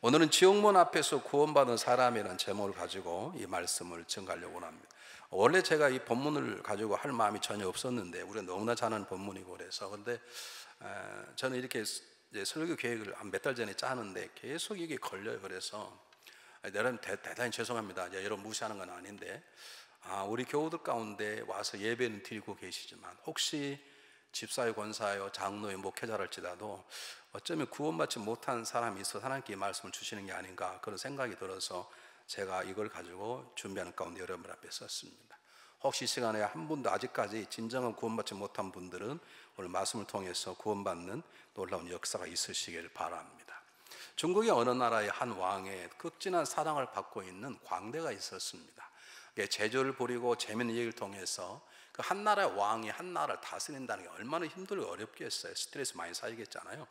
오늘은 지옥문 앞에서 구원받은 사람이라는 제목을 가지고 이 말씀을 증가하려고 합니다. 원래 제가 이 본문을 가지고 할 마음이 전혀 없었는데 우리가 너무나 잘 아는 본문이고 그래서 근데 저는 이렇게 이제 설교 계획을 한 몇 달 전에 짜는데 계속 이게 걸려요. 그래서 여러분 대단히 죄송합니다. 이제 여러분 무시하는 건 아닌데 우리 교우들 가운데 와서 예배는 드리고 계시지만 혹시 집사요, 권사요, 장로요, 목회자랄지라도 어쩌면 구원받지 못한 사람이 있어서 하나님께 이 말씀을 주시는 게 아닌가 그런 생각이 들어서 제가 이걸 가지고 준비하는 가운데 여러분 앞에 썼습니다. 혹시 이 시간에 한 분도 아직까지 진정한 구원받지 못한 분들은 오늘 말씀을 통해서 구원받는 놀라운 역사가 있으시길 바랍니다. 중국의 어느 나라의 한 왕의 극진한 사랑을 받고 있는 광대가 있었습니다. 제조를 부리고 재미있는 얘기를 통해서 그 한 나라의 왕이 한 나라를 다스린다는 게 얼마나 힘들고 어렵겠어요. 스트레스 많이 쌓이겠잖아요.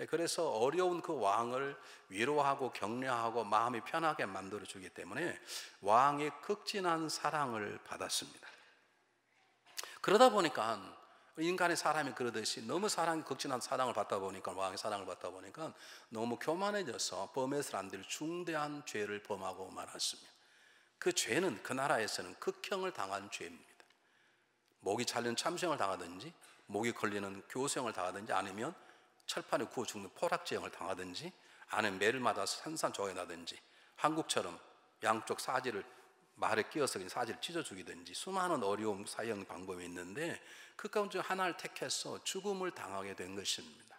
그래서 어려운 그 왕을 위로하고 격려하고 마음이 편하게 만들어주기 때문에 왕의 극진한 사랑을 받았습니다. 그러다 보니까 인간의 사람이 그러듯이 너무 극진한 사랑을 받다 보니까 왕의 사랑을 받다 보니까 너무 교만해져서 범해서는 안 될 중대한 죄를 범하고 말았습니다. 그 죄는 그 나라에서는 극형을 당한 죄입니다. 목이 잘린 참수형을 당하든지 목이 걸리는 교수형을 당하든지 아니면 철판에 구워 죽는 포락지형을 당하든지 아니면 매를 맞아서 산산조각이 나든지 한국처럼 양쪽 사지를 말에 끼어서 사지를 찢어 죽이든지 수많은 어려운 사형 방법이 있는데 그 가운데 하나를 택해서 죽음을 당하게 된 것입니다.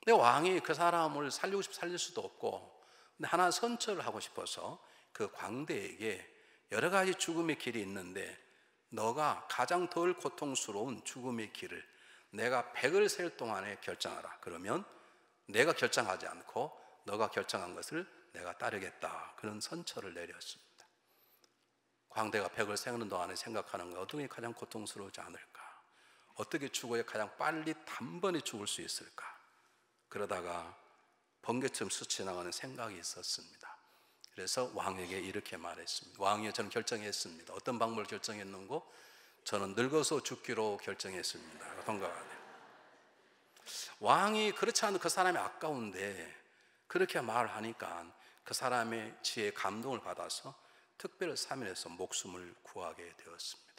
근데 왕이 그 사람을 살리고 싶어 살릴 수도 없고 근데 하나 선처를 하고 싶어서 그 광대에게 여러 가지 죽음의 길이 있는데 너가 가장 덜 고통스러운 죽음의 길을 내가 100을 셀 동안에 결정하라. 그러면 내가 결정하지 않고 너가 결정한 것을 내가 따르겠다. 그런 선처를 내렸습니다. 광대가 100을 세우는 동안에 생각하는 거 어떻게 가장 고통스러우지 않을까? 어떻게 죽어야 가장 빨리 단번에 죽을 수 있을까? 그러다가 번개처럼 스쳐나가는 생각이 있었습니다. 그래서 왕에게 이렇게 말했습니다. 왕이 저는 결정했습니다. 어떤 방법을 결정했는고? 저는 늙어서 죽기로 결정했습니다. 어떤 거 같아요? 왕이 그렇지 않은 그 사람이 아까운데 그렇게 말하니까 그 사람의 지혜에 감동을 받아서 특별 사면에서 목숨을 구하게 되었습니다.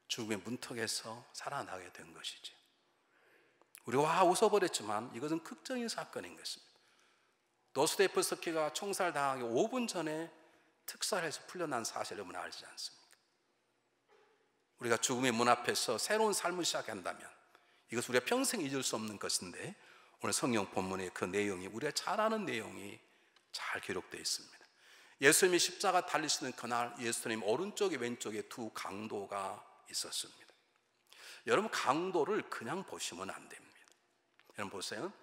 죽음의 문턱에서 살아나게 된 것이죠. 우리가 웃어버렸지만 이것은 극적인 사건인 것입니다. 도스토옙스키가 총살당하기 5분 전에 특사해서 풀려난 사실을 여러분 알지 않습니까? 우리가 죽음의 문 앞에서 새로운 삶을 시작한다면 이것은 우리가 평생 잊을 수 없는 것인데 오늘 성경 본문의 그 내용이 우리가 잘 아는 내용이 잘 기록되어 있습니다. 예수님이 십자가 달리시는 그날 예수님 오른쪽에 왼쪽에 두 강도가 있었습니다. 여러분 강도를 그냥 보시면 안 됩니다. 여러분 보세요.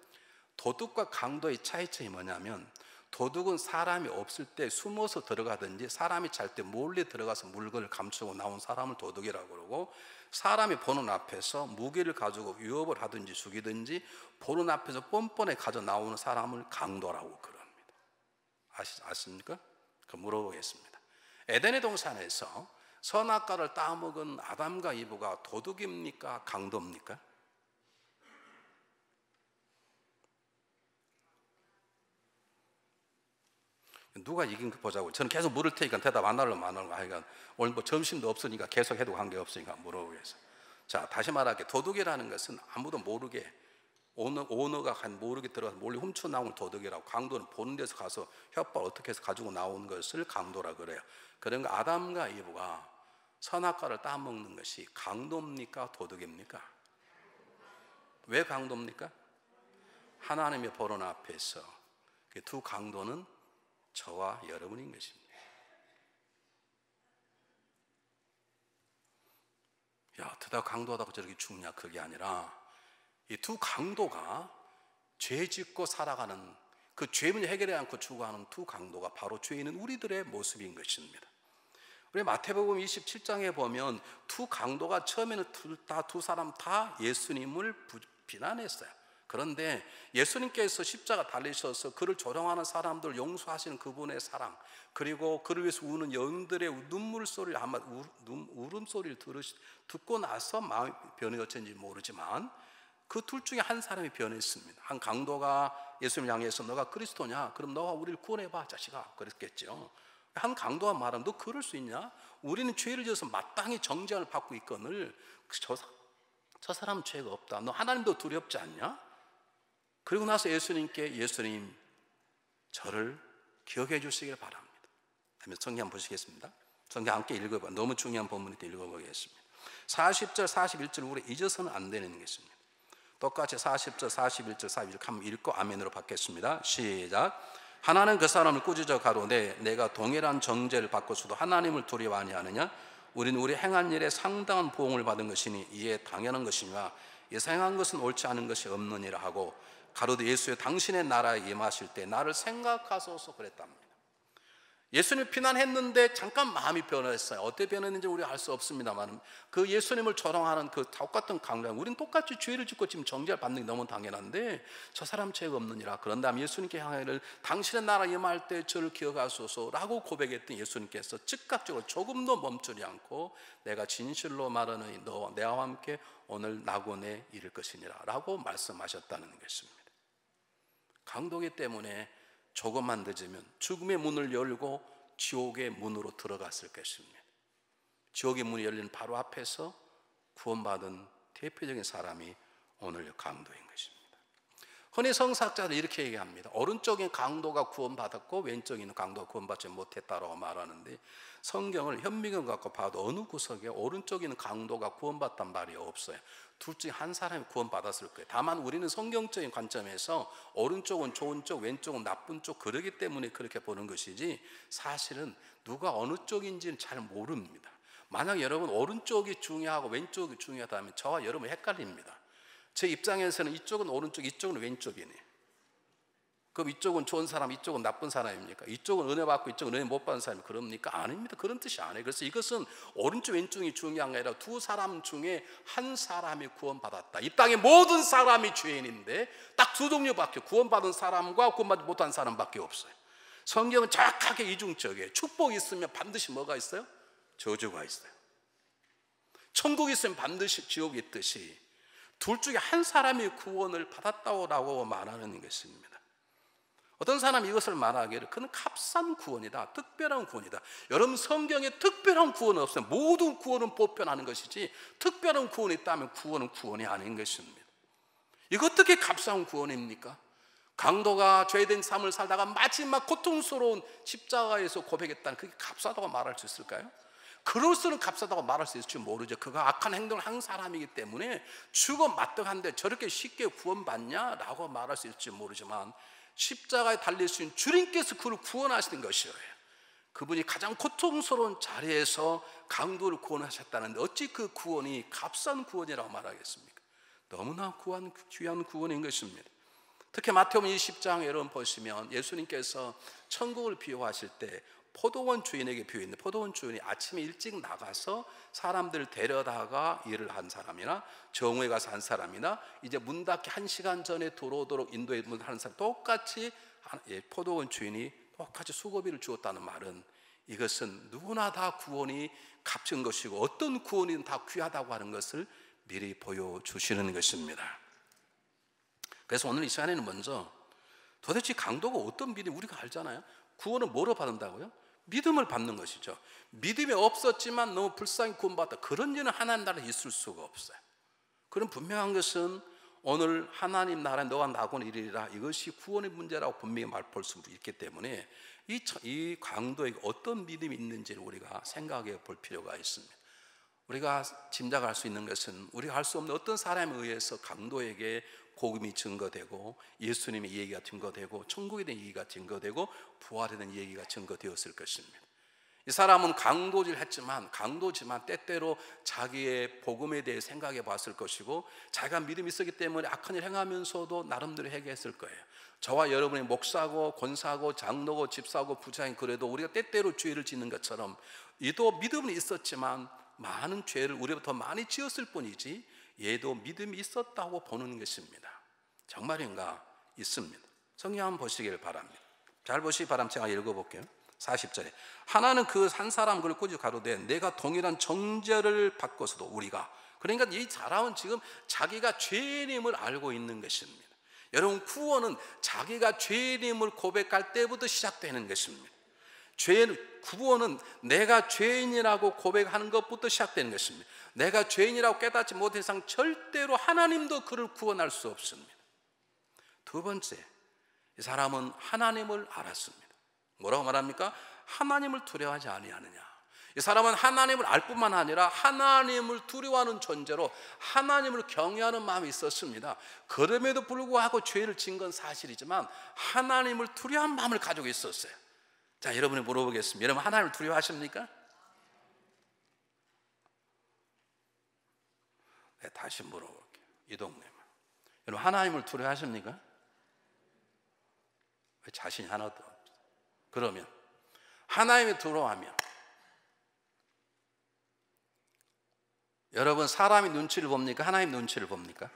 도둑과 강도의 차이점이 뭐냐면 도둑은 사람이 없을 때 숨어서 들어가든지 사람이 잘 때 몰래 들어가서 물건을 감추고 나온 사람을 도둑이라고 그러고 사람이 보는 앞에서 무기를 가지고 위협을 하든지 죽이든지 보는 앞에서 뻔뻔히 가져 나오는 사람을 강도라고 그럽니다. 아십니까? 물어보겠습니다. 에덴의 동산에서 선악과를 따먹은 아담과 이브가 도둑입니까? 강도입니까? 누가 이긴 거 보자고. 저는 계속 물을 테니까 대답 안 하려면 안 하는 거 하니까 오늘 뭐 점심도 없으니까 계속 해도 관계없으니까 물어보겠어요. 자, 다시 말할게. 도둑이라는 것은 아무도 모르게 오너가 모르게 들어가서 몰래 훔쳐 나온 도둑이라고. 강도는 보는 데서 가서 협박 어떻게 해서 가지고 나온 것을 강도라 그래요. 그러니까 아담과 이브가 선악과를 따먹는 것이 강도입니까? 도둑입니까? 왜 강도입니까? 하나님의 보는 앞에서 그 두 강도는 저와 여러분인 것입니다. 야, 어쩌다 강도하다고 저렇게 죽냐? 그게 아니라 이 두 강도가 죄 짓고 살아가는 그 죄 문제 해결하지 않고 죽어가는 두 강도가 바로 죄 있는 우리들의 모습인 것입니다. 우리 마태복음 27장에 보면 두 강도가 처음에는 두 사람 다 예수님을 비난했어요. 그런데 예수님께서 십자가 달리셔서 그를 조롱하는 사람들 용서하시는 그분의 사랑, 그리고 그를 위해서 우는 영들의 눈물 소리를 아마 울음소리를 듣고 나서 마음이 변해졌는지 모르지만 그 둘 중에 한 사람이 변했습니다. 한 강도가 예수님을 향해서 너가 그리스도냐? 그럼 너가 우리를 구원해봐 자식아, 그랬겠죠. 한 강도가 말하면 너 그럴 수 있냐? 우리는 죄를 지어서 마땅히 정죄를 받고 있거늘 저 사람은 죄가 없다. 너 하나님도 두렵지 않냐? 그리고 나서 예수님 저를 기억해 주시길 바랍니다. 그러면 성경 한번 보시겠습니다. 성경 함께 읽어봐. 너무 중요한 본문인데 읽어보겠습니다. 40절 41절 우리 잊어서는 안 되는 것입니다. 똑같이 40절 41절 42절 한번 읽고 아멘으로 받겠습니다. 시작. 하나는 그 사람을 꾸짖어 가로되 내가 동일한 정죄를 받고서도 하나님을 두려워 아니하느냐? 우리는 우리 행한 일에 상당한 보응을 받은 것이니 이에 당연한 것이니와 예상한 것은 옳지 않은 것이 없느니라 하고 가로되 예수여 당신의 나라에 임하실 때 나를 생각하소서 그랬답니다. 예수님 비난했는데 잠깐 마음이 변했어요. 어떻게 변했는지 우리가 알 수 없습니다만 그 예수님을 조롱하는 그 똑같은 강단, 우리는 똑같이 죄를 짓고 지금 정죄를 받는 게 너무 당연한데 저 사람 죄가 없느니라. 그런 다음 예수님께 향하기를 당신의 나라 임할 때 저를 기억하소서라고 고백했던 예수님께서 즉각적으로 조금도 멈추지 않고 내가 진실로 말하노니 너와 내와 함께 오늘 낙원에 이를 것이니라 라고 말씀하셨다는 것입니다. 강도기 때문에 조금만 늦으면 죽음의 문을 열고 지옥의 문으로 들어갔을 것입니다. 지옥의 문이 열리는 바로 앞에서 구원받은 대표적인 사람이 오늘 강도인 것입니다. 흔히 성사학자들 이렇게 얘기합니다. 오른쪽인 강도가 구원받았고 왼쪽인 강도가 구원받지 못했다고 말하는데 성경을 현미경 갖고 봐도 어느 구석에 오른쪽인 강도가 구원받단 말이 없어요. 둘 중에 한 사람이 구원받았을 거예요. 다만 우리는 성경적인 관점에서 오른쪽은 좋은 쪽, 왼쪽은 나쁜 쪽 그러기 때문에 그렇게 보는 것이지 사실은 누가 어느 쪽인지는 잘 모릅니다. 만약 여러분 오른쪽이 중요하고 왼쪽이 중요하다면 저와 여러분 헷갈립니다. 제 입장에서는 이쪽은 오른쪽, 이쪽은 왼쪽이네. 그럼 이쪽은 좋은 사람, 이쪽은 나쁜 사람입니까? 이쪽은 은혜 받고 이쪽은 은혜 못 받는 사람이 그럽니까? 아닙니다. 그런 뜻이 아니에요. 그래서 이것은 오른쪽 왼쪽이 중요한 게 아니라 두 사람 중에 한 사람이 구원받았다. 이 땅의 모든 사람이 죄인인데 딱 두 종류밖에, 구원받은 사람과 구원받지 못한 사람밖에 없어요. 성경은 정확하게 이중적이에요. 축복이 있으면 반드시 뭐가 있어요? 저주가 있어요. 천국이 있으면 반드시 지옥이 있듯이 둘 중에 한 사람이 구원을 받았다고 말하는 것입니다. 어떤 사람이 이것을 말하기를 그는 값싼 구원이다, 특별한 구원이다. 여러분 성경에 특별한 구원은 없어요. 모든 구원은 보편하는 것이지 특별한 구원이 있다면 구원은 구원이 아닌 것입니다. 이거 어떻게 값싼 구원입니까? 강도가 죄된 삶을 살다가 마지막 고통스러운 십자가에서 고백했다는 그게 값싸다고 말할 수 있을까요? 그럴수록 값싸다고 말할 수 있을지 모르죠. 그가 악한 행동을 한 사람이기 때문에 죽어 마땅한데 저렇게 쉽게 구원받냐라고 말할 수 있을지 모르지만 십자가에 달릴 수 있는 주님께서 그를 구원하시는 것이에요. 그분이 가장 고통스러운 자리에서 강도를 구원하셨다는데 어찌 그 구원이 값싼 구원이라고 말하겠습니까? 너무나 귀한 구원인 것입니다. 특히 마태복음 20장 여러분 보시면 예수님께서 천국을 비유하실 때 포도원 주인에게 비유했는데 포도원 주인이 아침에 일찍 나가서 사람들 데려다가 일을 한 사람이나 정오에 가서 한 사람이나 이제 문 닫기 1시간 전에 들어오도록 인도에 하는 사람 똑같이 포도원 주인이 똑같이 수고비를 주었다는 말은 이것은 누구나 다 구원이 값진 것이고 어떤 구원이든 다 귀하다고 하는 것을 미리 보여주시는 것입니다. 그래서 오늘 이 시간에는 먼저 도대체 강도가 어떤 믿음 우리가 알잖아요. 구원을 뭐로 받는다고요? 믿음을 받는 것이죠. 믿음이 없었지만 너무 불쌍히 구원받다 그런 일은 하나님 나라에 있을 수가 없어요. 그럼 분명한 것은 오늘 하나님 나라에 너와 나고는 이르리라 이것이 구원의 문제라고 분명히 볼 수 있기 때문에 이 강도에게 어떤 믿음이 있는지를 우리가 생각해 볼 필요가 있습니다. 우리가 짐작할 수 있는 것은 우리가 할 수 없는 어떤 사람에 의해서 강도에게 복음이 증거되고 예수님의 얘기가 증거되고 천국에 대한 얘기가 증거되고 부활에 대한 얘기가 증거되었을 것입니다. 이 사람은 강도지만 때때로 자기의 복음에 대해 생각해 봤을 것이고 자기가 믿음이 있었기 때문에 악한 일 행하면서도 나름대로 회개했을 거예요. 저와 여러분이 목사고 권사고 장로고 집사고 부장이 그래도 우리가 때때로 죄를 짓는 것처럼 이도 믿음은 있었지만 많은 죄를 우리보다 더 많이 지었을 뿐이지 얘도 믿음이 있었다고 보는 것입니다. 정말인가? 있습니다. 성경 한번 보시길 바랍니다. 잘 보시기 바랍니다. 제가 읽어볼게요. 40절에 하나는 그 한 사람 그를 꾸짖어 가로되 내가 동일한 정죄를 받고서도 우리가 그러니까 이 사람은 지금 자기가 죄인임을 알고 있는 것입니다. 여러분, 구원은 자기가 죄인임을 고백할 때부터 시작되는 것입니다. 구원은 내가 죄인이라고 고백하는 것부터 시작되는 것입니다. 내가 죄인이라고 깨닫지 못한 이상 절대로 하나님도 그를 구원할 수 없습니다. 두 번째, 이 사람은 하나님을 알았습니다. 뭐라고 말합니까? 하나님을 두려워하지 아니하느냐. 이 사람은 하나님을 알 뿐만 아니라 하나님을 두려워하는 존재로 하나님을 경외하는 마음이 있었습니다. 그럼에도 불구하고 죄를 지은 건 사실이지만 하나님을 두려워하는 마음을 가지고 있었어요. 자, 여러분이 물어보겠습니다. 여러분, 하나님을 두려워하십니까? 네, 다시 물어볼게요. 이동님, 여러분, 하나님을 두려워하십니까? 왜 자신이 하나도 없죠? 그러면 하나님을 두려워하면 여러분, 사람이 눈치를 봅니까? 하나님 눈치를 봅니까?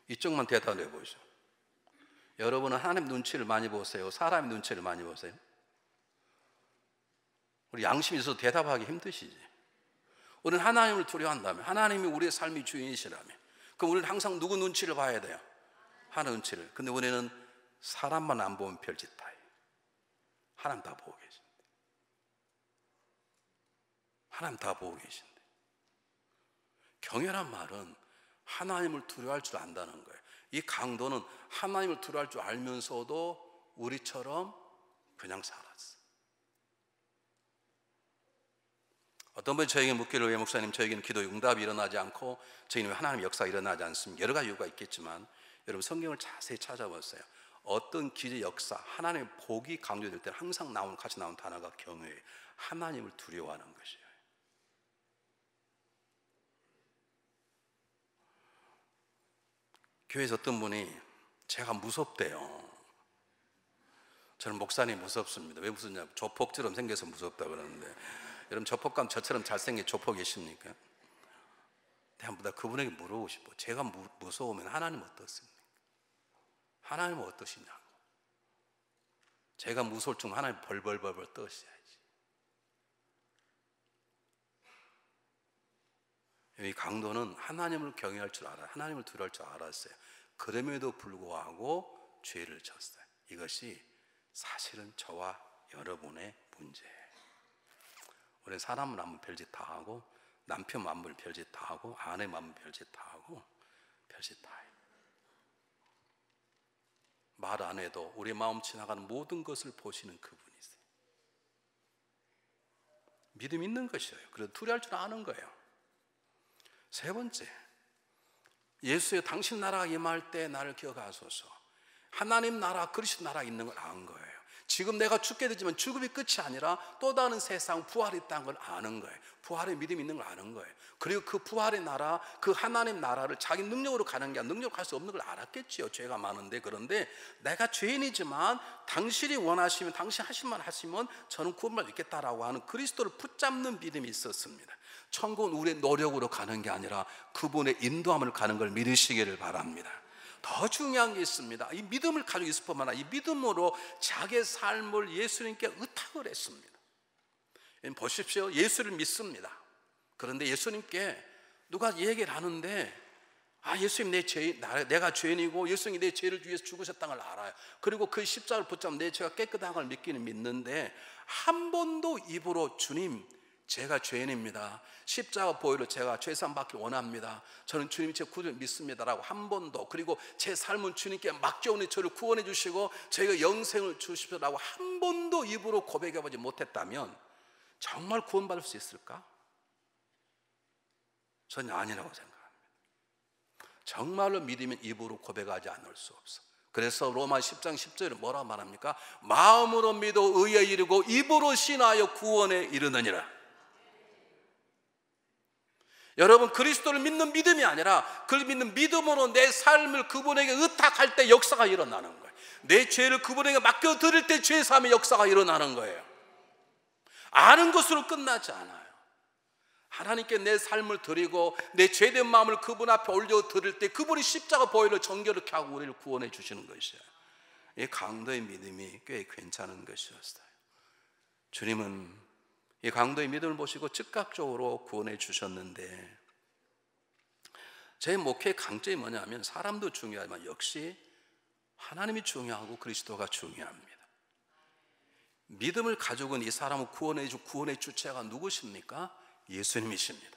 이쪽만 대답해 보시죠. 여러분은 하나님 눈치를 많이 보세요? 사람의 눈치를 많이 보세요? 우리 양심이 있어서 대답하기 힘드시지. 우리는 하나님을 두려워한다면, 하나님이 우리의 삶의 주인이시라면, 그럼 우리는 항상 누구 눈치를 봐야 돼요? 하나님 눈치를. 근데 우리는 사람만 안 보면 별짓 다 해요. 하나님 다 보고 계신데. 하나님 다 보고 계신데. 경외란 말은 하나님을 두려워할 줄 안다는 거예요. 이 강도는 하나님을 두려워할 줄 알면서도 우리처럼 그냥 살았어. 어떤 분이 저에게 묻기를, 왜 목사님 저에게는 기도 응답이 일어나지 않고 저희는 왜 하나님의 역사가 일어나지 않습니까? 여러 가지 이유가 있겠지만 여러분, 성경을 자세히 찾아보세요. 어떤 기적 역사, 하나님의 복이 강조될 때는 항상 같이 나오는 단어가 경외예요. 하나님을 두려워하는 것이에요. 교회에서 어떤 분이 제가 무섭대요. 저는 목사님이 무섭습니다. 왜 무섭냐? 조폭처럼 생겨서 무섭다 그러는데, 여러분, 조폭감 저처럼 잘생긴 조폭 계십니까? 내가 그분에게 물어보고 싶어. 제가 무서우면 하나님 어떻습니까? 하나님은 어떠시냐고. 제가 무서울 정도면 하나님 벌벌벌벌 떠셔야지. 이 강도는 하나님을 경외할 줄 알아요. 하나님을 두려워할 줄 알았어요. 그럼에도 불구하고 죄를 졌어요. 이것이 사실은 저와 여러분의 문제예요. 우리는 사람 마음은 별짓 다 하고, 남편 마음을 별짓 다 하고, 아내 마음을 별짓 다 하고, 별짓 다 해요. 말 안 해도 우리 마음 지나가는 모든 것을 보시는 그분이세요. 믿음 있는 것이에요. 그래도 두려워할 줄 아는 거예요. 세 번째, 예수의 당신 나라가 임할 때 나를 기억하소서. 하나님 나라, 그리스도 나라 있는 걸 아는 거예요. 지금 내가 죽게 되지만 죽음이 끝이 아니라 또 다른 세상, 부활이 있다는 걸 아는 거예요. 부활의 믿음이 있는 걸 아는 거예요. 그리고 그 부활의 나라, 그 하나님 나라를 자기 능력으로 가는 게 아니라 능력으로 갈 수 없는 걸 알았겠지요. 죄가 많은데. 그런데 내가 죄인이지만 당신이 원하시면, 당신 하시면 저는 구원을 있겠다라고 하는 그리스도를 붙잡는 믿음이 있었습니다. 천국은 우리의 노력으로 가는 게 아니라 그분의 인도함을 가는 걸 믿으시기를 바랍니다. 더 중요한 게 있습니다. 이 믿음을 가지고 있을 뿐만 아니라 이 믿음으로 자기의 삶을 예수님께 의탁을 했습니다. 보십시오. 예수를 믿습니다. 그런데 예수님께 누가 얘기를 하는데, 예수님 내가 죄인이고 예수님이 내 죄를 위해서 죽으셨다는 걸 알아요. 그리고 그 십자가를 붙잡으면 내 죄가 깨끗한 걸 믿는데 한 번도 입으로 주님, 제가 죄인입니다. 십자가 보혈로 제가 죄사함 받기 원합니다. 저는 주님이 제 구주를 믿습니다라고 한 번도, 그리고 제 삶은 주님께 맡겨오니 저를 구원해 주시고 저희가 영생을 주십시오라고 한 번도 입으로 고백해보지 못했다면 정말 구원받을 수 있을까? 저는 아니라고 생각합니다. 정말로 믿으면 입으로 고백하지 않을 수 없어. 그래서 로마 10장 10절에 뭐라고 말합니까? 마음으로 믿어 의에 이르고 입으로 신하여 구원에 이르느니라. 여러분, 그리스도를 믿는 믿음이 아니라 그를 믿는 믿음으로 내 삶을 그분에게 의탁할 때 역사가 일어나는 거예요. 내 죄를 그분에게 맡겨드릴 때 죄사함의 역사가 일어나는 거예요. 아는 것으로 끝나지 않아요. 하나님께 내 삶을 드리고 내 죄된 마음을 그분 앞에 올려드릴 때 그분이 십자가 보혈로 정결케 하고 우리를 구원해 주시는 것이에요. 이 강도의 믿음이 꽤 괜찮은 것이었어요. 주님은 이 강도의 믿음을 보시고 즉각적으로 구원해 주셨는데, 제 목회의 강점이 뭐냐면 사람도 중요하지만 역시 하나님이 중요하고 그리스도가 중요합니다. 믿음을 가지고 있는 이 사람을 구원의 주체가 누구십니까? 예수님이십니다.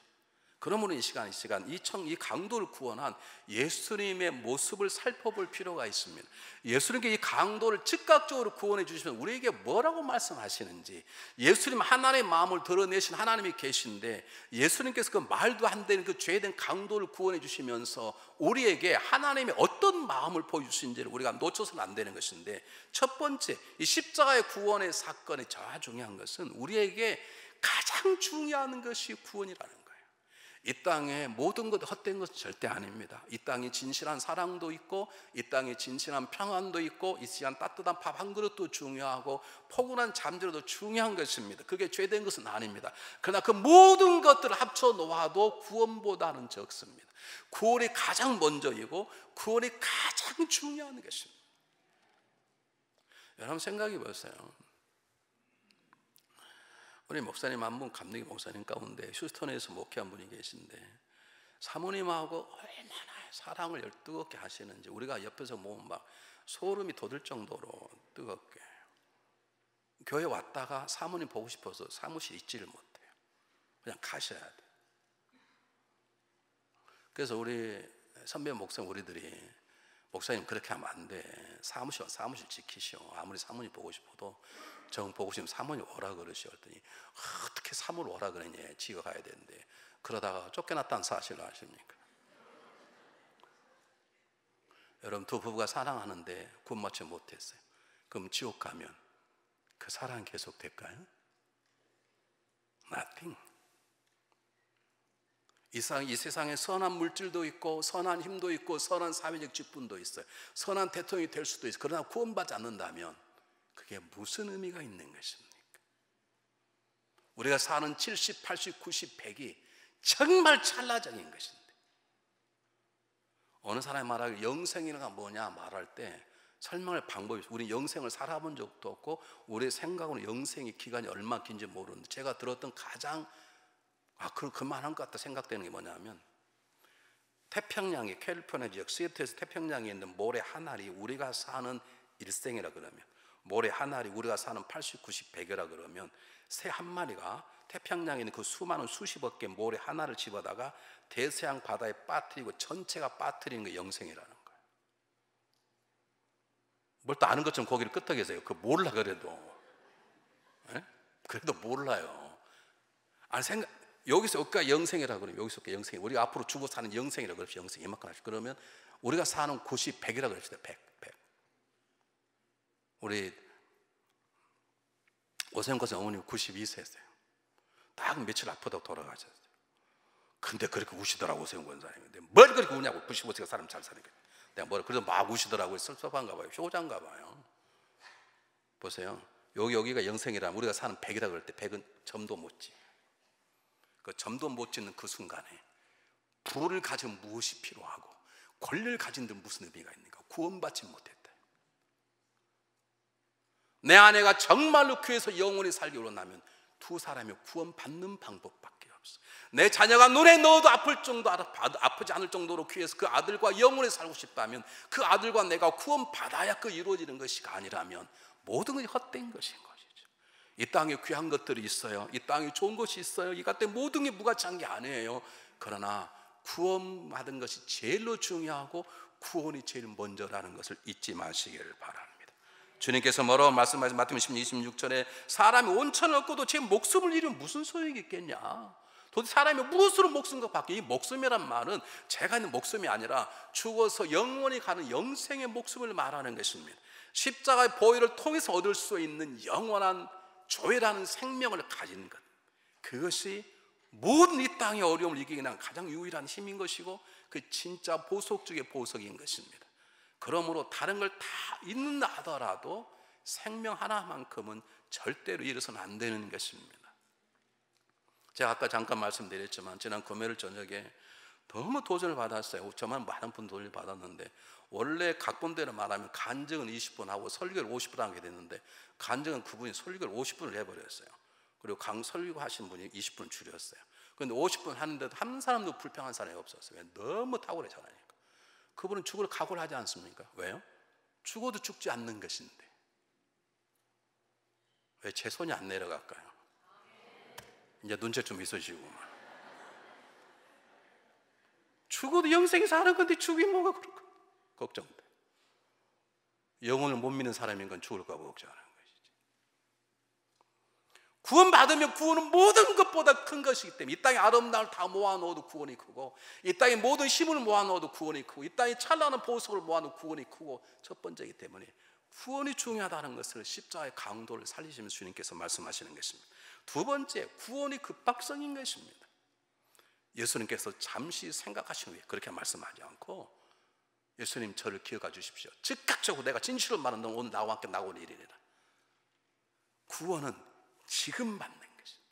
그러므로 이 시간 이 강도를 구원한 예수님의 모습을 살펴볼 필요가 있습니다. 예수님께 이 강도를 즉각적으로 구원해 주시면 우리에게 뭐라고 말씀하시는지, 예수님 하나님의 마음을 드러내신 하나님이 계신데 예수님께서 그 말도 안 되는 그 죄된 강도를 구원해 주시면서 우리에게 하나님의 어떤 마음을 보여주신지를 우리가 놓쳐서는 안 되는 것인데, 첫 번째 이 십자가의 구원의 사건의 제일 중요한 것은 우리에게 가장 중요한 것이 구원이라는 거예요. 이 땅에 모든 것 헛된 것은 절대 아닙니다. 이 땅에 진실한 사랑도 있고, 이 땅에 진실한 평안도 있고, 이 시간 따뜻한 밥 한 그릇도 중요하고, 포근한 잠자리도 중요한 것입니다. 그게 죄된 것은 아닙니다. 그러나 그 모든 것들을 합쳐 놓아도 구원보다는 적습니다. 구원이 가장 먼저이고 구원이 가장 중요한 것입니다. 여러분 생각해 보세요. 우리 목사님 한 분, 감독님 목사님 가운데 휴스턴에서 목회한 분이 계신데 사모님하고 얼마나 사랑을 뜨겁게 하시는지 우리가 옆에서 보면 막 소름이 돋을 정도로 뜨겁게, 교회 왔다가 사모님 보고 싶어서 사무실 있지를 못해요. 그냥 가셔야 돼요. 그래서 우리 선배 목사님 우리들이 목사님 그렇게 하면 안 돼, 사무실 지키시오. 아무리 사모님 보고 싶어도 정 보고 싶으면 사모님 오라 그러시오. 그랬더니 어떻게 사모를 오라 그러냐, 지가 가야 되는데. 그러다가 쫓겨났다는 사실을 아십니까? 여러분, 두 부부가 사랑하는데 구원 맞지 못했어요. 그럼 지옥 가면 그 사랑 계속 될까요? Nothing. 이 세상에 선한 물질도 있고 선한 힘도 있고 선한 사회적 직분도 있어요. 선한 대통령이 될 수도 있어요. 그러나 구원받지 않는다면 그게 무슨 의미가 있는 것입니까? 우리가 사는 70, 80, 90, 100이 정말 찰나적인 것인데, 어느 사람이 말하기를 영생이가 뭐냐 말할 때 설명할 방법이 있어요. 우리 영생을 살아본 적도 없고 우리의 생각으로 영생의 기간이 얼마나 긴지 모르는데, 제가 들었던 가장 그만한 것 같다 생각되는 게 뭐냐면, 태평양의 캘리포니아 지역 시애틀에서 태평양에 있는 모래 한 알이 우리가 사는 일생이라 그러면, 모래 한 알이 우리가 사는 80, 90, 100이라 그러면 새 한 마리가 태평양에 있는 그 수많은 수십억 개 모래 하나를 집어다가 대서양 바다에 빠뜨리고 전체가 빠뜨리는 게 영생이라는 거예요. 뭘 또 아는 것처럼 고개를 끄덕이세요. 그거 몰라 그래도. 에? 그래도 몰라요. 아니 여기서 여기가 영생이라 그러면 여기서 여기가 영생이, 우리가 앞으로 죽어 사는 영생이라 그럽시다. 영생 이만큼 하시죠. 그러면 우리가 사는 90, 100이라 그럽시다. 100. 우리 오세훈 권사 어머님 92세였어요. 딱 며칠 아프다고 돌아가셨어요. 근데 그렇게 우시더라고 오세훈 권사님. 근데 뭘 그렇게 우냐고, 95세가 사람 잘 사니까. 내가 뭐라 그래도 막 우시더라고요. 섭섭한가 봐요. 효자인가 봐요. 보세요. 여기가 영생이라면 우리가 사는 100이라 그럴 때 100은 점도 못 지. 그 점도 못 짓는 그 순간에 부를 가진 무엇이 필요하고 권리를 가진 데 무슨 의미가 있는가? 구원받지 못했다. 내 아내가 정말로 교회에서 영원히 살기 원하면 두 사람이 구원받는 방법밖에 없어. 내 자녀가 눈에 넣어도 아프지 않을 정도로 교회에서 그 아들과 영원히 살고 싶다면 그 아들과 내가 구원받아야 그 이루어지는 것이가 아니라면 모든 것이 헛된 것인 것이죠. 이 땅에 귀한 것들이 있어요. 이 땅에 좋은 것이 있어요. 이 같은 모든 게 무가치한 게 아니에요. 그러나 구원받은 것이 제일로 중요하고 구원이 제일 먼저라는 것을 잊지 마시기를 바랍니다. 주님께서 뭐라고 말씀하신 마태복음 26절에 사람이 온천을 얻고도 제 목숨을 잃으면 무슨 소용이 있겠냐? 도대체 사람이 무엇으로 목숨과 바뀌어? 이 목숨이란 말은 제가 있는 목숨이 아니라 죽어서 영원히 가는 영생의 목숨을 말하는 것입니다. 십자가의 보혈을 통해서 얻을 수 있는 영원한 조회라는 생명을 가진 것, 그것이 모든 이 땅의 어려움을 이기기 위한 가장 유일한 힘인 것이고 그 진짜 보석 중의 보석인 것입니다. 그러므로 다른 걸 다 있는다 하더라도 생명 하나만큼은 절대로 잃어서는 안 되는 것입니다. 제가 아까 잠깐 말씀드렸지만 지난 금요일 저녁에 너무 도전을 받았어요. 저만 많은 분 도전을 받았는데, 원래 각본대로 말하면 간증은 20분 하고 설교를 50분 하게 됐는데 간증은 그분이 설교를 50분을 해버렸어요. 그리고 설교 하신 분이 20분 줄였어요. 그런데 50분 하는데도 한 사람도 불평한 사람이 없었어요. 너무 탁월하잖아요. 그분은 죽을 각오를 하지 않습니까? 왜요? 죽어도 죽지 않는 것인데 왜 제 손이 안 내려갈까요? 이제 눈치 좀 있으시고. 죽어도 영생이 사는 건데 죽이 뭐가 그럴까? 걱정돼. 영혼을 못 믿는 사람인 건 죽을까 봐 걱정하는 것이지. 구원받으면 구원은 모든 것보다 큰 것이기 때문에, 이 땅에 아름다움을 다 모아놓아도 구원이 크고, 이 땅에 모든 힘을 모아놓아도 구원이 크고, 이 땅에 찬란한 보석을 모아놓아도 구원이 크고, 첫 번째이기 때문에 구원이 중요하다는 것을 십자가의 강도를 살리시면서 주님께서 말씀하시는 것입니다. 두 번째, 구원이 급박성인 것입니다. 예수님께서 잠시 생각하신 후에 그렇게 말씀하지 않고, 예수님 저를 기억해 주십시오. 즉각적으로 내가 진실을 말하는 넌 오늘 나와 함께 나오는 일이라. 구원은 지금 받는 것입니다.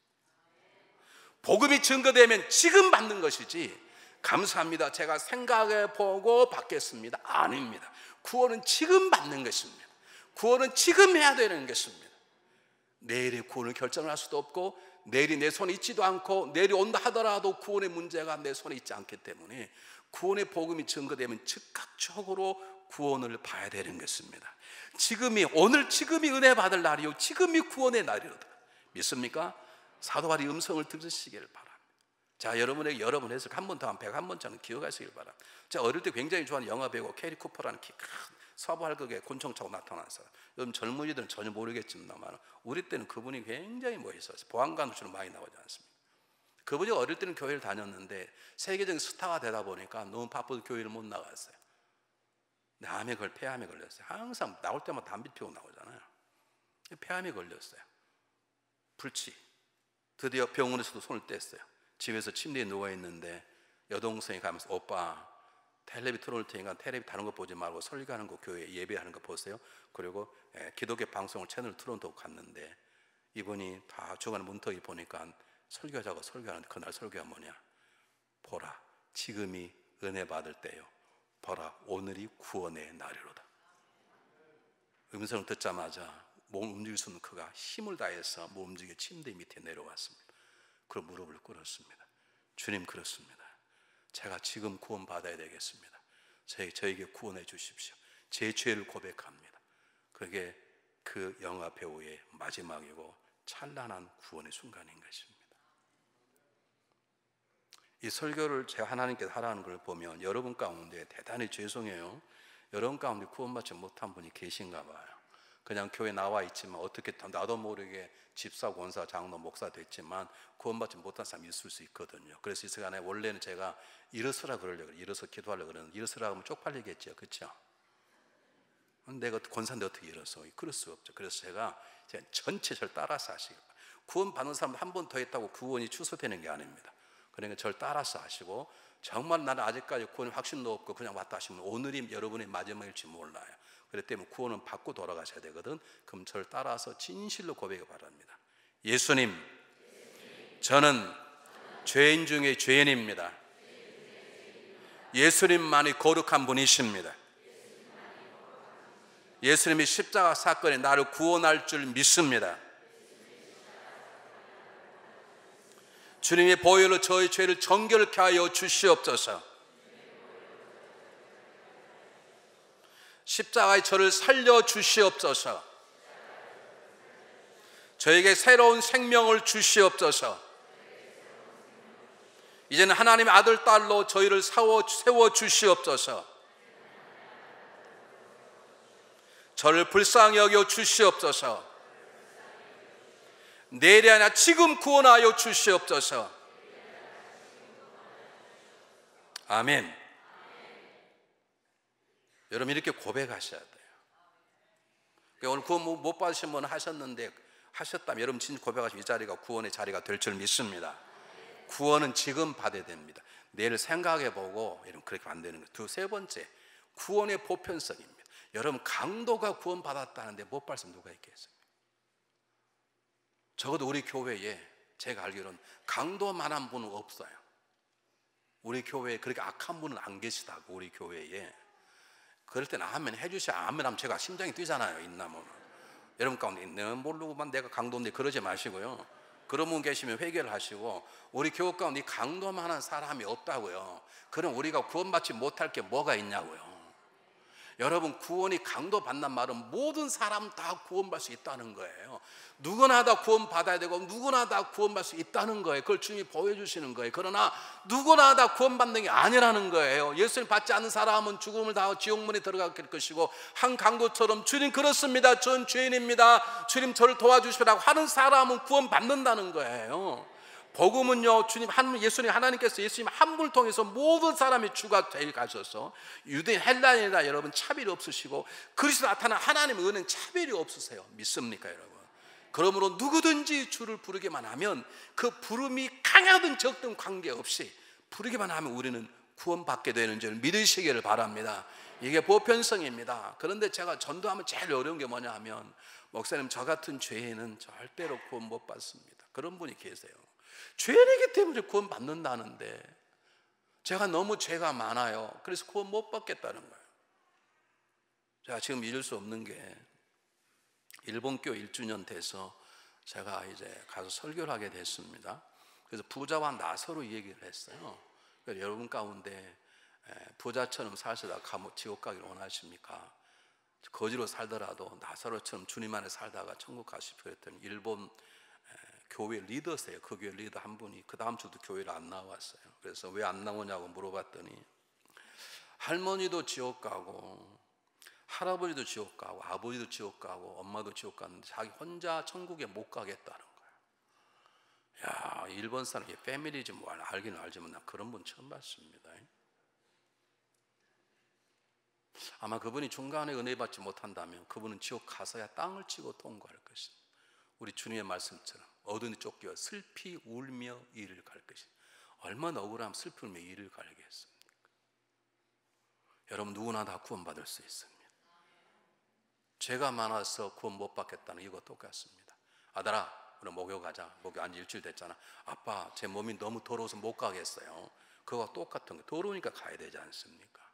복음이 증거되면 지금 받는 것이지, 감사합니다, 제가 생각해 보고 받겠습니다, 아닙니다. 구원은 지금 받는 것입니다. 구원은 지금 해야 되는 것입니다. 내일의 구원을 결정할 수도 없고, 내일이 내 손에 있지도 않고, 내일이 온다 하더라도 구원의 문제가 내 손에 있지 않기 때문에 구원의 복음이 증거되면 즉각적으로 구원을 봐야 되는 것입니다. 오늘 지금이 은혜 받을 날이요, 지금이 구원의 날이로다. 믿습니까? 사도 바울의 음성을 들으시기를 바랍니다. 자, 여러분에게 여러 번 해서 한 번 더 한 101번째는 기억하시길 바랍니다. 제가 어릴 때 굉장히 좋아하는 영화 배우 캐리 쿠퍼라는 키 큰 서부 할극에 곤충 차고 나타났어요. 요즘 젊은이들은 전혀 모르겠지만 우리 때는 그분이 굉장히 멋있었어요. 보안관으로 주로 많이 나오지 않습니까? 그분이 어릴 때는 교회를 다녔는데 세계적인 스타가 되다 보니까 너무 바빠서 교회를 못 나갔어요. 폐암에 걸렸어요. 항상 나올 때마다 담배 피우고 나오잖아요. 폐암에 걸렸어요. 불치. 드디어 병원에서도 손을 뗐어요. 집에서 침대에 누워있는데 여동생이 가면서, 오빠 텔레비 틀어놓을 테니까 텔레비 다른 거 보지 말고 설교하는 거, 교회 예배하는 거 보세요. 그리고 기독교 방송을 채널을 틀어놓고 갔는데, 이분이 다 중간에 문턱이 보니까 설교자가 설교하는데, 그날 설교가 뭐냐, 보라 지금이 은혜 받을 때요, 보라 오늘이 구원의 날이로다. 음성을 듣자마자 몸 움직일 수 없는 그가 힘을 다해서 몸 움직여 침대 밑에 내려왔습니다. 그리고 무릎을 꿇었습니다. 주님, 그렇습니다. 제가 지금 구원 받아야 되겠습니다. 저에게 구원해 주십시오. 제 죄를 고백합니다. 그게 그 영화 배우의 마지막이고 찬란한 구원의 순간인 것입니다. 이 설교를 제가 하나님께서 하라는 걸 보면 여러분 가운데 대단히 죄송해요. 여러분 가운데 구원받지 못한 분이 계신가 봐요. 그냥 교회 나와 있지만 어떻게 나도 모르게 집사, 권사, 장로, 목사 됐지만 구원받지 못한 사람이 있을 수 있거든요. 그래서 이 시간에 원래는 제가 일어서라 그러려고, 일어서 기도하려고 그러는데, 일어서라 하면 쪽팔리겠죠, 그렇죠? 내가 권사인데 어떻게 일어서? 그럴 수 없죠. 그래서 제가 전체 저를 따라서 하시길 바랍니다. 구원받는 사람 한 번 더 했다고 구원이 취소되는 게 아닙니다. 그러니까 저를 따라서 하시고, 정말 나는 아직까지 구원의 확신도 없고 그냥 왔다 하시면 오늘이 여러분의 마지막일지 몰라요. 그렇기 때문에 구원은 받고 돌아가셔야 되거든. 그럼 저를 따라서 진실로 고백을 바랍니다. 예수님, 저는 죄인 중에 죄인입니다. 예수님만이 거룩한 분이십니다. 예수님이 십자가 사건에 나를 구원할 줄 믿습니다. 주님의 보혈로 저의 죄를 정결케 하여 주시옵소서. 십자가에 저를 살려 주시옵소서. 저에게 새로운 생명을 주시옵소서. 이제는 하나님의 아들, 딸로 저희를 세워 주시옵소서. 저를 불쌍히 여겨 주시옵소서. 내일이 아니라 지금 구원하여 주시옵소서. 아멘. 여러분, 이렇게 고백하셔야 돼요. 그러니까 오늘 구원 못 받으신 분은 하셨다면 여러분 진짜 고백하시면 이 자리가 구원의 자리가 될 줄 믿습니다. 구원은 지금 받아야 됩니다. 내일 생각해보고 이런 그렇게 안 되는 거예요. 세 번째, 구원의 보편성입니다. 여러분, 강도가 구원 받았다는데 못 받으면 누가 있겠어요? 적어도 우리 교회에 제가 알기로는 강도만한 분은 없어요. 우리 교회에 그렇게 악한 분은 안 계시다고. 우리 교회에 그럴 때는 아멘 해주셔야, 아멘 하면 제가 심장이 뛰잖아요. 있나면 여러분 가운데 내가 모르고만 내가 강도인데 그러지 마시고요. 그런 분 계시면 회개를 하시고, 우리 교회 가운데 강도만한 사람이 없다고요. 그럼 우리가 구원받지 못할 게 뭐가 있냐고요. 여러분, 구원이 강도받는 말은 모든 사람 다 구원받을 수 있다는 거예요. 누구나 다 구원받아야 되고 누구나 다 구원받을 수 있다는 거예요. 그걸 주님이 보여주시는 거예요. 그러나 누구나 다 구원받는 게 아니라는 거예요. 예수님 받지 않는 사람은 죽음을 당하고 지옥문에 들어갈 것이고, 한 강도처럼 주님 그렇습니다, 전 죄인입니다, 주님 저를 도와주시라고 하는 사람은 구원받는다는 거예요. 복음은요, 예수님 하나님께서 예수님 한 분을 통해서 모든 사람이 주가 되어 가셔서 유대인 헬라인이라 여러분 차별이 없으시고, 그리스도 나타난 하나님의 은혜는 차별이 없으세요. 믿습니까 여러분? 그러므로 누구든지 주를 부르기만 하면, 그 부름이 강하든 적든 관계없이 부르기만 하면 우리는 구원받게 되는 줄 믿으시기를 바랍니다. 이게 보편성입니다. 그런데 제가 전도하면 제일 어려운 게 뭐냐 하면, 목사님 저 같은 죄인은 절대로 구원 못 받습니다, 그런 분이 계세요. 죄인이기 때문에 구원 받는다는데 제가 너무 죄가 많아요, 그래서 구원 못 받겠다는 거예요. 제가 지금 잊을 수 없는 게, 일본교 1주년 돼서 제가 이제 가서 설교를 하게 됐습니다. 그래서 부자와 나서로 얘기를 했어요. 그래서 여러분 가운데 부자처럼 사시다가 감옥 지옥 가기를 원하십니까? 거지로 살더라도 나사로처럼 주님 안에 살다가 천국 가십시오 했더니, 일본 교회 리더세요. 그 교회 리더 한 분이 그 다음 주도 교회를 안 나왔어요. 그래서 왜 안 나오냐고 물어봤더니, 할머니도 지옥 가고 할아버지도 지옥 가고 아버지도 지옥 가고 엄마도 지옥 갔는데 자기 혼자 천국에 못 가겠다는 거예요. 야, 일본 사람이 패밀리즘 알기는 알지만 나 그런 분 처음 봤습니다. 아마 그분이 중간에 은혜 받지 못한다면 그분은 지옥 가서야 땅을 치고 통과할 것입니다. 우리 주님의 말씀처럼 어둠에 쫓겨 슬피 울며 이를 갈 것이다. 얼마나 억울하면 슬피 울며 이를 갈겠습니까? 여러분, 누구나 다 구원받을 수 있습니다. 죄가 많아서 구원 못 받겠다는 이거 똑같습니다. 아들아, 우리 목욕 가자. 목욕 안 지 일주일 됐잖아. 아빠, 제 몸이 너무 더러워서 못 가겠어요. 그거와 똑같은 거. 더러우니까 가야 되지 않습니까?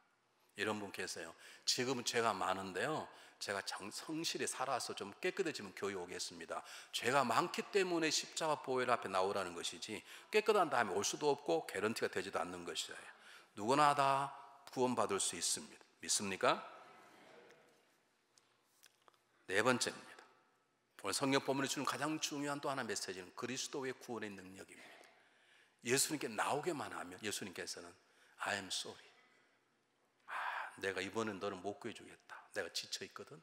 이런 분 계세요. 지금은 죄가 많은데요, 제가 성실히 살아서 좀 깨끗해지면 교회 오겠습니다. 죄가 많기 때문에 십자가 보혈 앞에 나오라는 것이지, 깨끗한 다음에 올 수도 없고 개런티가 되지도 않는 것이에요. 누구나 다 구원받을 수 있습니다. 믿습니까? 네 번째입니다. 오늘 성경 본문이 주는 가장 중요한 또 하나 메시지는 그리스도의 구원의 능력입니다. 예수님께 나오게만 하면 예수님께서는 I am sorry, 내가 이번엔 너를 못 구해주겠다, 내가 지쳐있거든,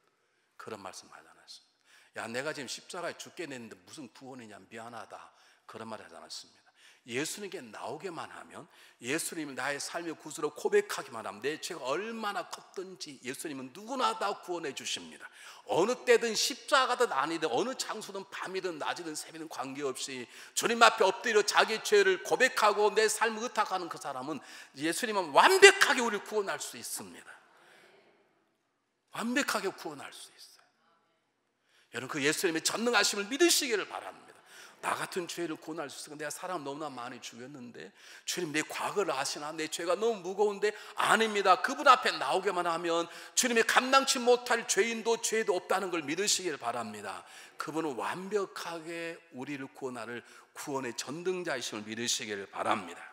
그런 말씀 하지 않았습니다. 야, 내가 지금 십자가에 죽겠는데 무슨 구원이냐, 미안하다, 그런 말 하지 않았습니다. 예수님께 나오게만 하면, 예수님을 나의 삶의 구주로 고백하기만 하면, 내 죄가 얼마나 컸든지 예수님은 누구나 다 구원해 주십니다. 어느 때든 십자가든 아니든 어느 장소든 밤이든 낮이든 새벽이든 관계없이 주님 앞에 엎드려 자기 죄를 고백하고 내 삶을 의탁하는 그 사람은, 예수님은 완벽하게 우리를 구원할 수 있습니다. 완벽하게 구원할 수 있어요. 여러분, 그 예수님의 전능하심을 믿으시기를 바랍니다. 나 같은 죄를 구원할 수 있을까? 내가 사람 너무나 많이 죽였는데 주님, 내 과거를 아시나? 내 죄가 너무 무거운데? 아닙니다. 그분 앞에 나오게만 하면 주님이 감당치 못할 죄인도 죄도 없다는 걸 믿으시길 바랍니다. 그분은 완벽하게 우리를 구원할 구원의 전등자이심을 믿으시기를 바랍니다.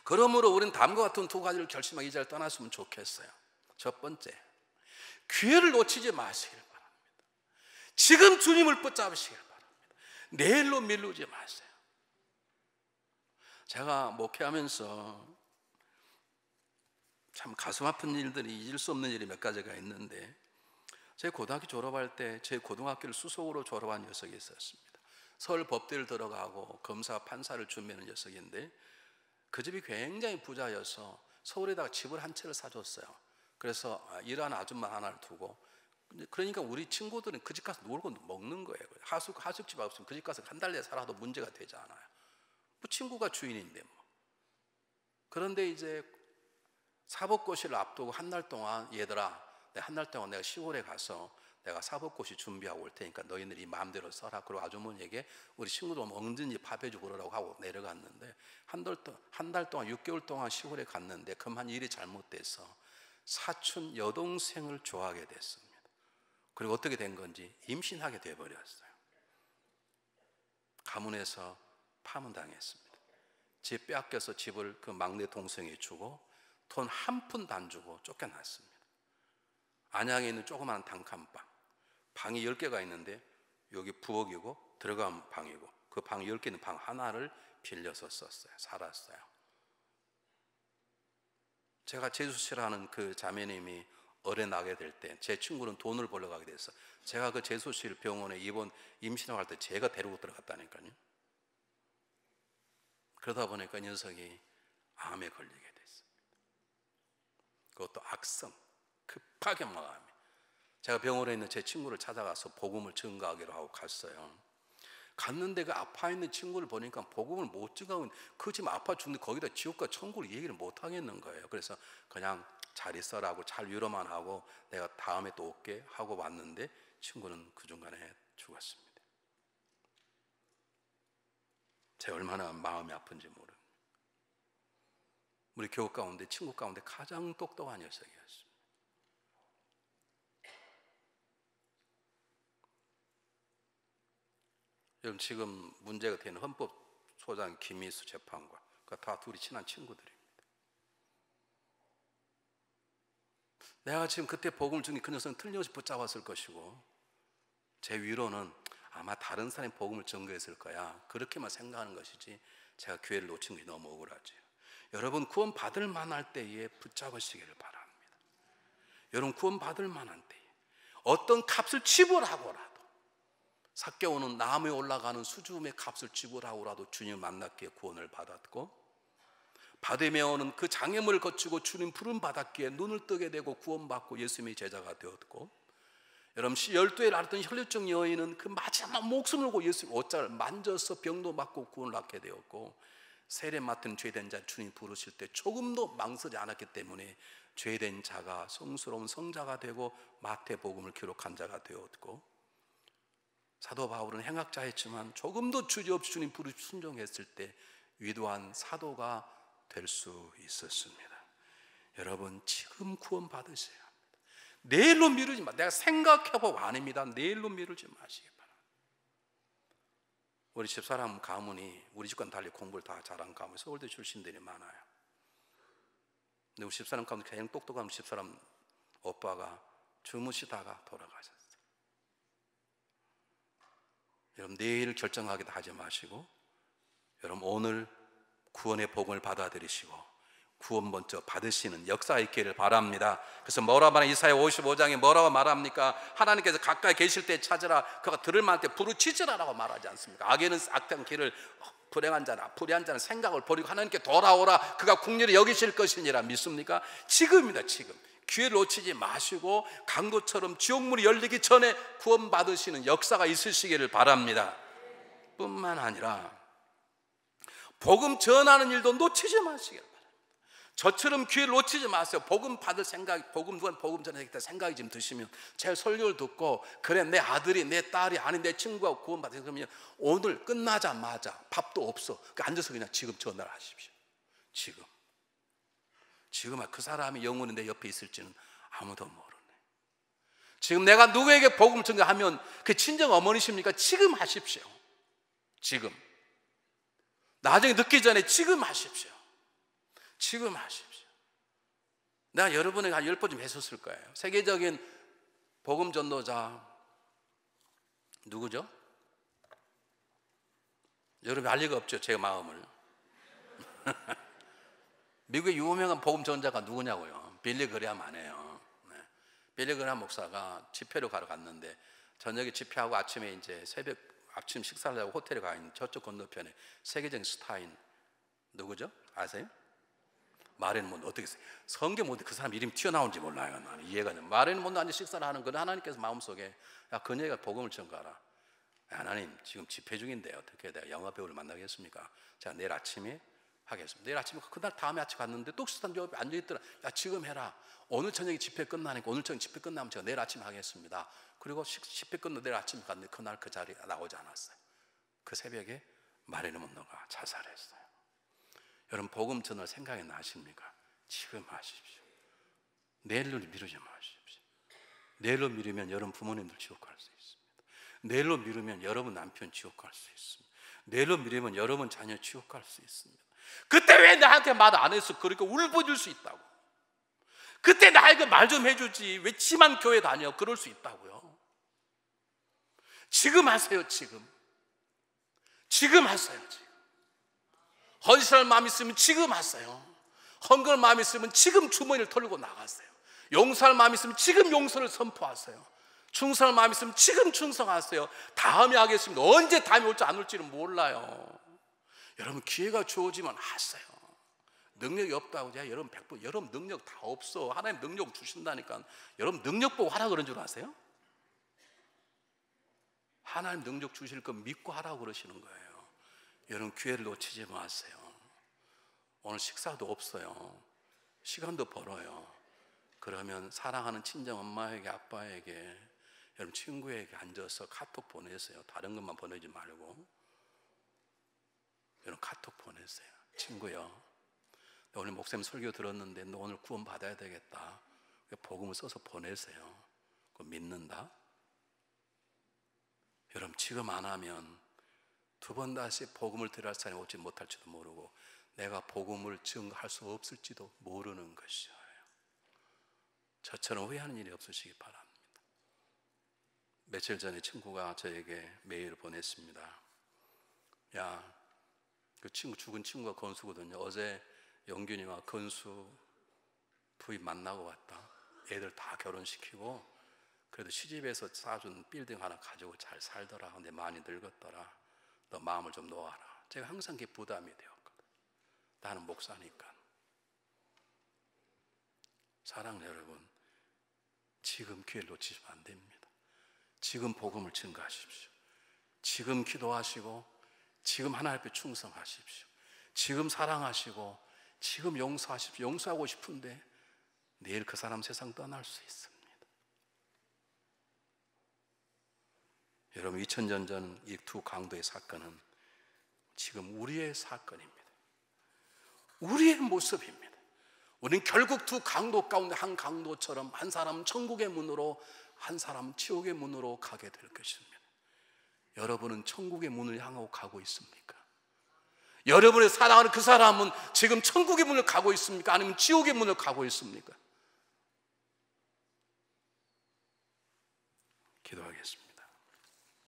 그러므로 우리는 다음과 같은 두 가지를 결심하고 이 자리를 떠났으면 좋겠어요. 첫 번째, 기회를 놓치지 마시길 바랍니다. 지금 주님을 붙잡으시길 바랍니다. 내일로 미루지 마세요. 제가 목회하면서 참 가슴 아픈 일들이, 잊을 수 없는 일이 몇 가지가 있는데, 제 고등학교 졸업할 때 제 고등학교를 수석으로 졸업한 녀석이 있었습니다. 서울 법대를 들어가고 검사 판사를 준비하는 녀석인데, 그 집이 굉장히 부자여서 서울에다가 집을 한 채를 사줬어요. 그래서 일하는 아줌마 하나를 두고, 그러니까 우리 친구들은 그 집 가서 놀고 먹는 거예요. 하숙집 없으면 그 집 가서 한 달 내에 살아도 문제가 되지 않아요. 뭐 친구가 주인인데 뭐. 그런데 이제 사법고시를 앞두고 한 달 동안, 얘들아, 한 달 동안 내가 시골에 가서 내가 사법고시 준비하고 올 테니까 너희들이 마음대로 써라. 그리고 아주머니에게 우리 친구들 오면 언제든지 밥 해주고 그러라고 하고 내려갔는데, 한 달 동안 6개월 동안 시골에 갔는데 그만 일이 잘못돼서 사촌 여동생을 좋아하게 됐습니다. 그리고 어떻게 된 건지 임신하게 돼버렸어요. 가문에서 파문당했습니다. 집 빼앗겨서 집을 그 막내 동생이 주고 돈 한 푼도 안 주고 쫓겨났습니다. 안양에 있는 조그마한 단칸방, 방이 10개가 있는데 여기 부엌이고 들어가면 방이고 그 방 10개 있는 방 하나를 빌려서 썼어요. 살았어요. 제가 재수씨라는 그 자매님이 어뢰 나게 될 때 제 친구는 돈을 벌러 가게 돼서 제가 그 재수씨를 병원에 임신하고 할 때 제가 데리고 들어갔다니까요. 그러다 보니까 녀석이 암에 걸리게 됐습니다. 그것도 악성, 급하게 암. 제가 병원에 있는 제 친구를 찾아가서 복음을 증거하기로 하고 갔어요. 갔는데 그 아파 있는 친구를 보니까 복음을 못 증거하고 그 지금 아파 죽는데 거기다 지옥과 천국을 얘기를 못 하겠는 거예요. 그래서 그냥 잘 있어라고 잘 위로만 하고 내가 다음에 또 올게 하고 왔는데 친구는 그 중간에 죽었습니다. 제가 얼마나 마음이 아픈지 모릅니다. 우리 교우 가운데 친구 가운데 가장 똑똑한 녀석이었습니다. 여러분 지금 문제가 되는 헌법소장 김희수 재판관 다 둘이 친한 친구들입니다. 내가 지금 그때 복음을 주니 그 녀석은 틀림없이 붙잡았을 것이고 제 위로는 아마 다른 사람이 복음을 전거했을 거야 그렇게만 생각하는 것이지 제가 교회를 놓친 게 너무 억울하죠. 여러분 구원 받을 만할 때에 붙잡으시기를 바랍니다. 여러분 구원 받을 만한 때에 어떤 값을 지불하고라도 삭개오는 나무에 올라가는 수줍음의 값을 지불하고라도 주님 만났기에 구원을 받았고 바다에 오는 그 장애물을 거치고 주님 부름 받았기에 눈을 뜨게 되고 구원받고 예수님의 제자가 되었고 여러분 12에 나왔던 혈류증 여인은 그 마지막 목숨을 걸고 예수님 옷자를 만져서 병도 맞고 구원을 받게 되었고 세례 맡은 죄된 자 주님 부르실 때 조금도 망설이지 않았기 때문에 죄된 자가 성스러운 성자가 되고 마태복음을 기록한 자가 되었고 사도 바울은 행악자였지만 조금도 주저없이 주님 부르심 순종했을 때 위대한 사도가 될 수 있었습니다. 여러분 지금 구원 받으셔야 합니다. 내일로 미루지 마. 내가 생각해보고 아닙니다. 내일로 미루지 마시기 바랍니다. 우리 집사람 가문이 우리 집과는 달리 공부를 다 잘한 가문 서울대 출신들이 많아요. 근데 우리 집사람 가운데 가장 똑똑한 집사람 오빠가 주무시다가 돌아가셨어요. 여러분 내일 결정하기도 하지 마시고 여러분 오늘 구원의 복음을 받아들이시고 구원 먼저 받으시는 역사 있기를 바랍니다. 그래서 뭐라고 말하는 이사야 55장에 뭐라고 말합니까? 하나님께서 가까이 계실 때 찾으라 그가 들을 만할 때 부르짖으라라고 말하지 않습니까? 악에는 악한 길을 불행한 자나 불의한 자는 생각을 버리고 하나님께 돌아오라 그가 긍휼히 여기실 것이니라 믿습니까? 지금입니다. 지금 기회를 놓치지 마시고 강도처럼 지옥문이 열리기 전에 구원받으시는 역사가 있으시기를 바랍니다. 뿐만 아니라 복음 전하는 일도 놓치지 마시길 바랍니다. 저처럼 기회를 놓치지 마세요. 복음 받을 생각, 복음 전하겠다 생각이 좀 드시면 제 설교를 듣고 그래 내 아들이 내 딸이 아닌 내 친구가 구원받으세요 그러면 오늘 끝나자마자 밥도 없어 앉아서 그냥 지금 전화를 하십시오. 지금 그 사람이 영원히 내 옆에 있을지는 아무도 모르네. 지금 내가 누구에게 복음 전가하면 그 친정 어머니십니까? 지금 하십시오. 지금 나중에 늦기 전에 지금 하십시오. 지금 하십시오. 내가 여러분에게 한 10번 했었을 거예요. 세계적인 복음 전도자 누구죠? 여러분 알 리가 없죠. 제 마음을. 미국의 유명한 복음 전도자가 누구냐고요? 빌리 그레함 아니에요. 네. 빌리 그레함 목사가 집회로 가러 갔는데 저녁에 집회하고 아침에 이제 새벽 아침 식사를 하고 호텔에 가 있는 저쪽 건너편에 세계적인 스타인 누구죠? 아세요? 마린 몬로 어떻게 했어요? 성경 모두 그 사람 이름 튀어나오는지 몰라요. 나는 이해가 안 돼요. 마린 몬로 앉아 식사를 하는 건 하나님께서 마음속에 야 그녀가 복음을 전가하라. 하나님 지금 집회 중인데 어떻게 내가 영화 배우를 만나겠습니까? 제가 내일 아침에 하겠습니다. 내일 아침에 그날 다음에 아침 갔는데 또 식사단 옆에 앉아있더라. 야 지금 해라. 오늘 저녁에 집회 끝나니까 오늘 저녁 집회 끝나면 제가 내일 아침에 하겠습니다. 그리고 집회 끝나고 내일 아침에 갔는데 그날 그 자리에 나오지 않았어요. 그 새벽에 마린 몬로가 자살했어요. 여러분 복음 전할 생각이 나십니까? 지금 하십시오. 내일로 미루지 마십시오. 내일로 미루면 여러분 부모님들 지옥 갈 수 있습니다. 내일로 미루면 여러분 남편 지옥 갈 수 있습니다. 내일로 미루면 여러분 자녀 지옥 갈 수 있습니다. 그때 왜 나한테 말 안 했어? 그러니까 울부짖을 수 있다고. 그때 나에게 말 좀 해주지. 왜 지만 교회 다녀? 그럴 수 있다고요. 지금 하세요. 지금 하세요. 지금 헌신할 마음 있으면 지금 하세요. 헌금할 마음 있으면 지금 주머니를 털고 나가세요. 용서할 마음 있으면 지금 용서를 선포하세요. 충성할 마음 있으면 지금 충성하세요. 다음에 하겠습니다. 언제 다음이 올지 안 올지는 몰라요. 여러분 기회가 주어지면 하세요. 능력이 없다고 제가 여러분 100% 여러분 능력 다 없어. 하나님 능력 주신다니까. 여러분 능력 보고 하라 그런 줄 아세요? 하나님 능력 주실 거 믿고 하라고 그러시는 거예요. 여러분 기회를 놓치지 마세요. 오늘 식사도 없어요. 시간도 벌어요. 그러면 사랑하는 친정 엄마에게 아빠에게 여러분 친구에게 앉아서 카톡 보내세요. 다른 것만 보내지 말고 여러분 카톡 보내세요. 친구요, 너 오늘 목사님 설교 들었는데 너 오늘 구원 받아야 되겠다. 복음을 써서 보내세요. 그거 믿는다? 여러분 지금 안 하면 두 번 다시 복음을 들을 사람이 오지 못할지도 모르고 내가 복음을 증거할 수 없을지도 모르는 것이에요. 저처럼 후회하는 일이 없으시기 바랍니다. 며칠 전에 친구가 저에게 메일을 보냈습니다. 야, 그 친구 죽은 친구가 건수거든요. 어제 영균이와 건수 부인 만나고 왔다. 애들 다 결혼시키고 그래도 시집에서 싸준 빌딩 하나 가지고 잘 살더라. 근데 많이 늙었더라. 너 마음을 좀 놓아라. 제가 항상 그게 부담이 되었거든. 나는 목사니까. 사랑하는 여러분, 지금 기회를 놓치시면 안 됩니다. 지금 복음을 증거하십시오. 지금 기도하시고 지금 하나님 앞에 충성하십시오. 지금 사랑하시고 지금 용서하십시오. 용서하고 싶은데 내일 그 사람 세상 떠날 수 있습니다. 여러분 2000년 전 이 두 강도의 사건은 지금 우리의 사건입니다. 우리의 모습입니다. 우리는 결국 두 강도 가운데 한 강도처럼 한 사람은 천국의 문으로 한 사람은 지옥의 문으로 가게 될 것입니다. 여러분은 천국의 문을 향하고 가고 있습니까? 여러분의 사랑하는 그 사람은 지금 천국의 문을 가고 있습니까? 아니면 지옥의 문을 가고 있습니까?